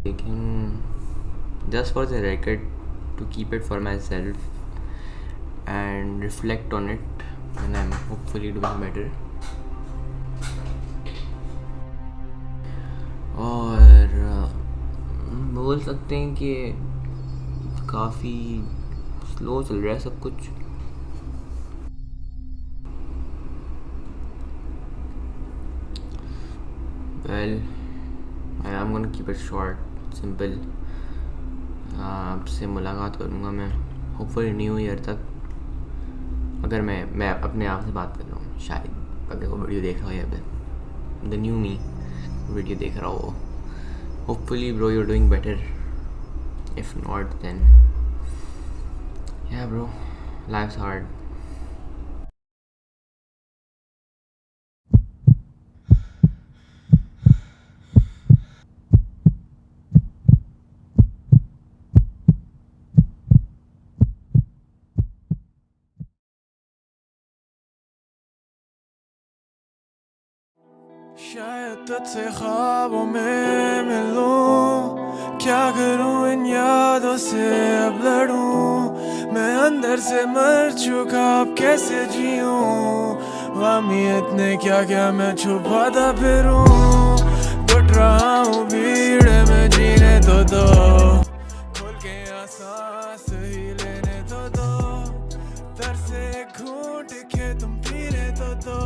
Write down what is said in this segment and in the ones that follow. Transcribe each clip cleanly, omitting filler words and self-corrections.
लेकिन just for the record, to keep it for myself and reflect on it when I'm hopefully doing better. और बोल सकते हैं कि काफ़ी स्लो चल रहा है सब कुछ. Well, I am gonna keep it short, simple. आपसे मुलाकात करूँगा मैं होपफुली न्यू ईयर तक. अगर मैं अपने आप से बात कर रहा हूँ शायद, अगर वो वीडियो देख रहा हो या द न्यू मी वीडियो देख रहा हो. Hopefully bro you're doing better. If not, then yeah bro, life's hard. शायद तुझसे ख्वाबों में मिलूं, क्या करूं इन यादों से अब लड़ूं. मैं अंदर से मर चुका अब कैसे जीऊं. वामियत ने क्या क्या मैं छुपाता फिरूं. घुट रहा हूँ भीड़ में जीने तो दो. खोल के सांस ही लेने तो दो. तरसे घूंट के तुम पीने तो दो.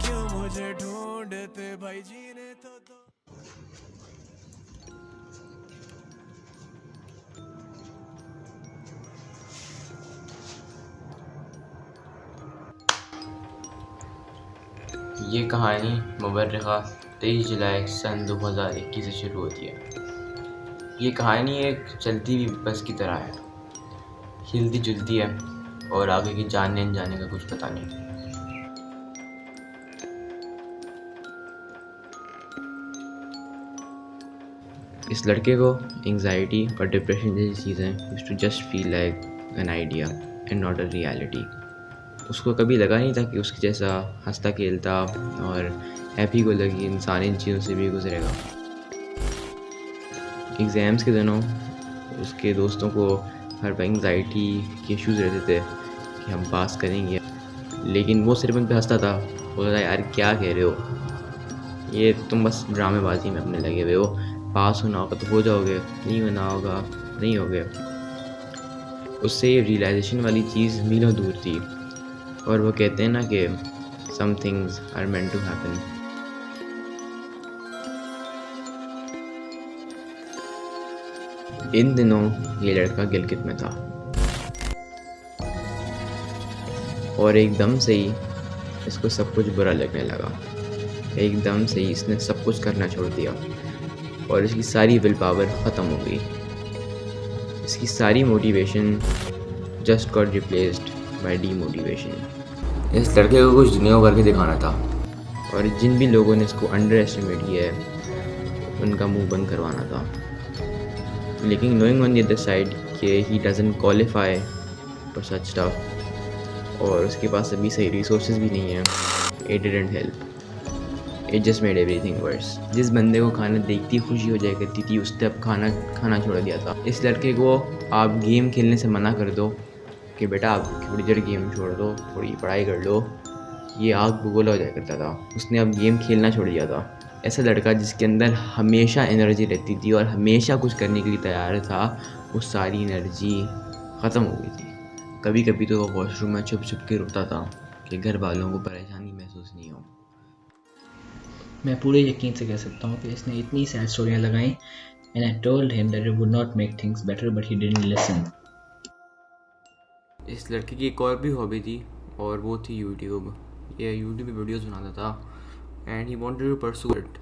क्यों मुझे ढूंढते भाई जीने तो दो. ये कहानी मुबर्रिखा 23 जुलाई सन 2021 से शुरू होती है. ये कहानी एक चलती हुई बस की तरह है, हिलती जुलती है और आगे की जानने अनजाने का कुछ पता नहीं. इस लड़के को एंजाइटी और डिप्रेशन जैसी चीज़ें used to just feel like an idea and not a reality. उसको कभी लगा नहीं था कि उसके जैसा हंसता खेलता और हैप्पी को लगी इंसान इन चीज़ों से भी गुजरेगा. एग्ज़ाम्स के दिनों उसके दोस्तों को हर वक्त एंजाइटी के इश्यूज़ रहते थे कि हम पास करेंगे, लेकिन वो सिर्फ उन पर हंसता था. बोलता था यार क्या कह रहे हो, ये तुम बस ड्रामेबाजी में अपने लगे हुए हो. पास होना होगा तो हो जाओगे, नहीं होना होगा नहीं होगे. उससे ये रियलाइजेशन वाली चीज़ मीलों दूर थी. और वो कहते हैं ना कि some things are meant to happen. इन दिनों ये लड़का गिलगित में था और एकदम से ही इसको सब कुछ बुरा लगने लगा. एकदम से ही इसने सब कुछ करना छोड़ दिया और इसकी सारी विल पावर ख़त्म हो गई. इसकी सारी motivation just got replaced by demotivation. इस लड़के को कुछ दुनिया करके दिखाना था और जिन भी लोगों ने इसको अंडर एस्टिमेट किया है उनका मुंह बंद करवाना था. लेकिन knowing on the other side कि he doesn't qualify for such stuff और उसके पास अभी सही रिसोर्सेज भी नहीं है, it didn't help. It just made everything worse. जिस बंदे को खाना देखती खुशी हो जाया करती थी उसने अब खाना छोड़ दिया था. इस लड़के को आप गेम खेलने से मना कर दो कि बेटा आप थोड़ी देर गेम छोड़ दो, थोड़ी पढ़ाई कर लो, ये आग बबूला हो जाया करता था. उसने अब गेम खेलना छोड़ दिया था. ऐसा लड़का जिसके अंदर हमेशा एनर्जी रहती थी और हमेशा कुछ करने के लिए तैयार था, वो सारी एनर्जी ख़त्म हो गई थी. कभी कभी तो वो वॉशरूम में छुप छुप के रोता था कि घर वालों को परेशानी महसूस नहीं हो. मैं पूरे यकीन से कह सकता हूँ कि इसने इतनी सैड स्टोरियाँ लगाई and I told him that it would not make things better but he didn't listen. इस लड़के की एक और भी हॉबी थी और वो थी यूट्यूब. ये यूट्यूब पे वीडियोस बनाता था and he wanted to pursue it.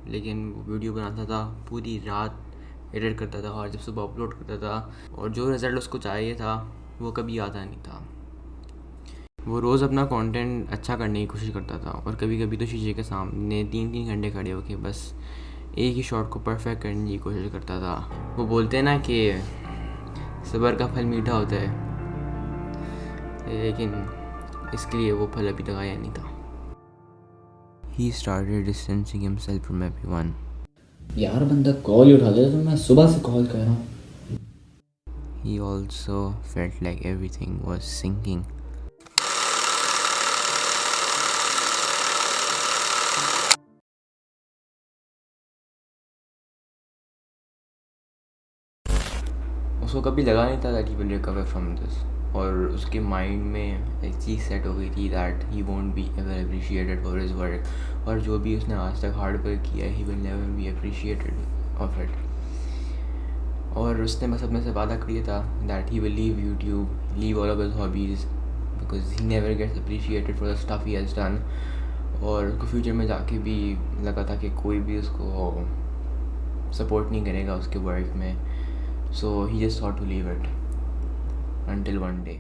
लेकिन वो वीडियो बनाता था, पूरी रात एडिट करता था और जब सुबह अपलोड करता था और जो रिज़ल्ट उसको चाहिए था वो कभी आता नहीं था. वो रोज़ अपना कंटेंट अच्छा करने की कोशिश करता था और कभी कभी तो शीशे के सामने 3-3 घंटे खड़े होकर बस एक ही शॉट को परफेक्ट करने की कोशिश करता था. वो बोलते हैं ना कि सब्र का फल मीठा होता है, लेकिन इसके लिए वो फल अभी तक आया नहीं था. He started distancing himself from everyone. यार बंदा कॉल ही उठा दे, तो मैं सुबह से कॉल कर रहा हूँ. He also felt like everything was sinking. उसको कभी लगा नहीं था that he will recover from this, और उसके माइंड में एक चीज़ सेट हो गई थी that he won't be ever appreciated for his work, और जो भी उसने आज तक हार्ड वर्क किया है he will never be appreciated of it. और उसने बस अपने से वादा किया था that he will leave YouTube, leave all of his hobbies because he never gets appreciated for the stuff he has done. और उसको फ्यूचर में जाके भी लगा था कि कोई भी उसको सपोर्ट नहीं करेगा उसके वर्क में, so he just thought to leave it until one day.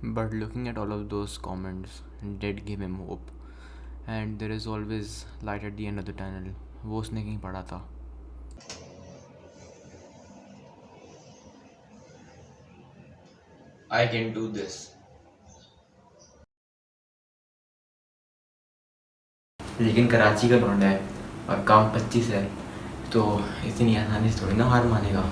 But looking at all of those comments did give him hope, and there is always light at the end of the tunnel. वो उसने कहीं पढ़ा था. I can do this. लेकिन कराची का लौंडा है और काम 25 है, तो इतनी आसानी से थोड़ी ना हार मानेगा.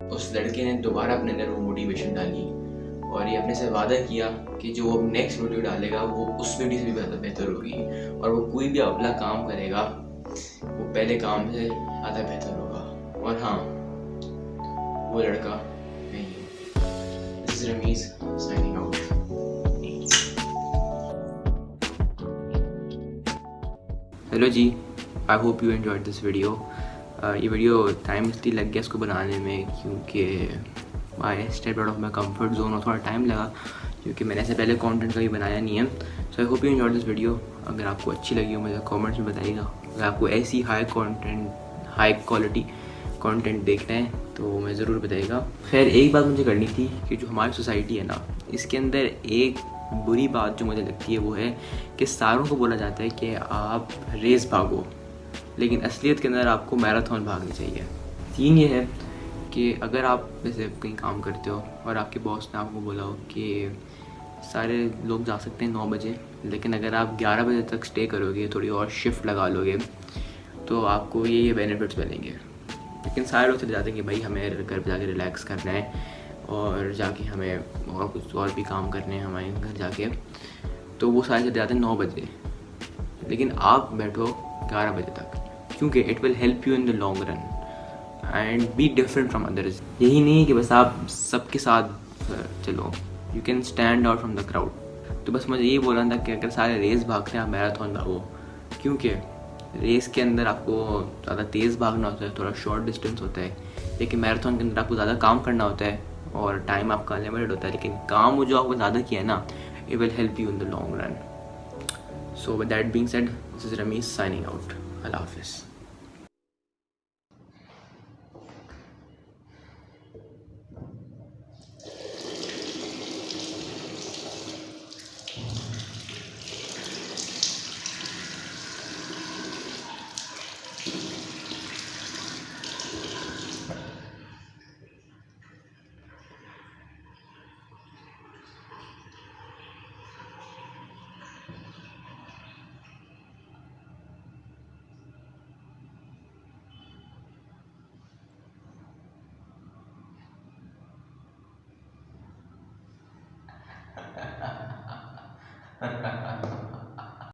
उस लड़के ने दोबारा अपने अंदर वो मोटिवेशन डाली और ये अपने से वादा किया कि जो वो नेक्स्ट वीडियो डालेगा वो उस वीडियो से भी ज़्यादा बेहतर होगी, और वो कोई भी अगला काम करेगा वो पहले काम से ज़्यादा बेहतर होगा. और हाँ, वो लड़का मैं ही हूँ. This is Rameez signing out. Hello ji, I hope you enjoyed this video. ये वीडियो टाइम इसलिए लग गया इसको बनाने में क्योंकि I step out of my comfort zone, और थोड़ा टाइम लगा क्योंकि मैंने ऐसे पहले कंटेंट कभी बनाया नहीं है. So I hope you enjoyed this video. अगर आपको अच्छी लगी हो मुझे कमेंट्स में बताइएगा. अगर आपको ऐसी हाई क्वालिटी कंटेंट देखना है तो मैं ज़रूर बताइएगा. खैर, एक बात मुझे करनी थी कि जो हमारी सोसाइटी है ना, इसके अंदर एक बुरी बात जो मुझे लगती है वो है कि सारों को बोला जाता है कि आप रेस भागो, लेकिन असलियत के अंदर आपको मैराथन भागनी चाहिए. सीन ये है कि अगर आप जैसे कहीं काम करते हो और आपके बॉस ने आपको बोला हो कि सारे लोग जा सकते हैं 9 बजे, लेकिन अगर आप 11 बजे तक स्टे करोगे, थोड़ी और शिफ्ट लगा लोगे, तो आपको ये बेनिफिट्स मिलेंगे. लेकिन सारे लोग चले जाते हैं कि भाई हमें घर पर जाके रिलैक्स करना है और जाके हमें और कुछ और भी काम करने हैं हमारे घर जाके, तो वो सारे चले जाते हैं 9 बजे. लेकिन आप बैठो 11 बजे तक, क्योंकि it will help you in the long run and be different from others. यही नहीं है कि बस आप सबके साथ चलो, you can stand out from the crowd. तो बस मुझे यही बोलना था कि अगर सारे रेस भागते हैं आप मैराथन भागो, क्योंकि रेस के अंदर आपको ज़्यादा तेज़ भागना होता है, थोड़ा शॉर्ट डिस्टेंस होता है, लेकिन मैराथन के अंदर आपको ज़्यादा काम करना होता है और टाइम आपका लिमिटेड होता है. लेकिन काम जो आपको ज़्यादा किया है ना, it will help you in the long run. So with that being said, this is Ramesh signing out. Allah Hafiz.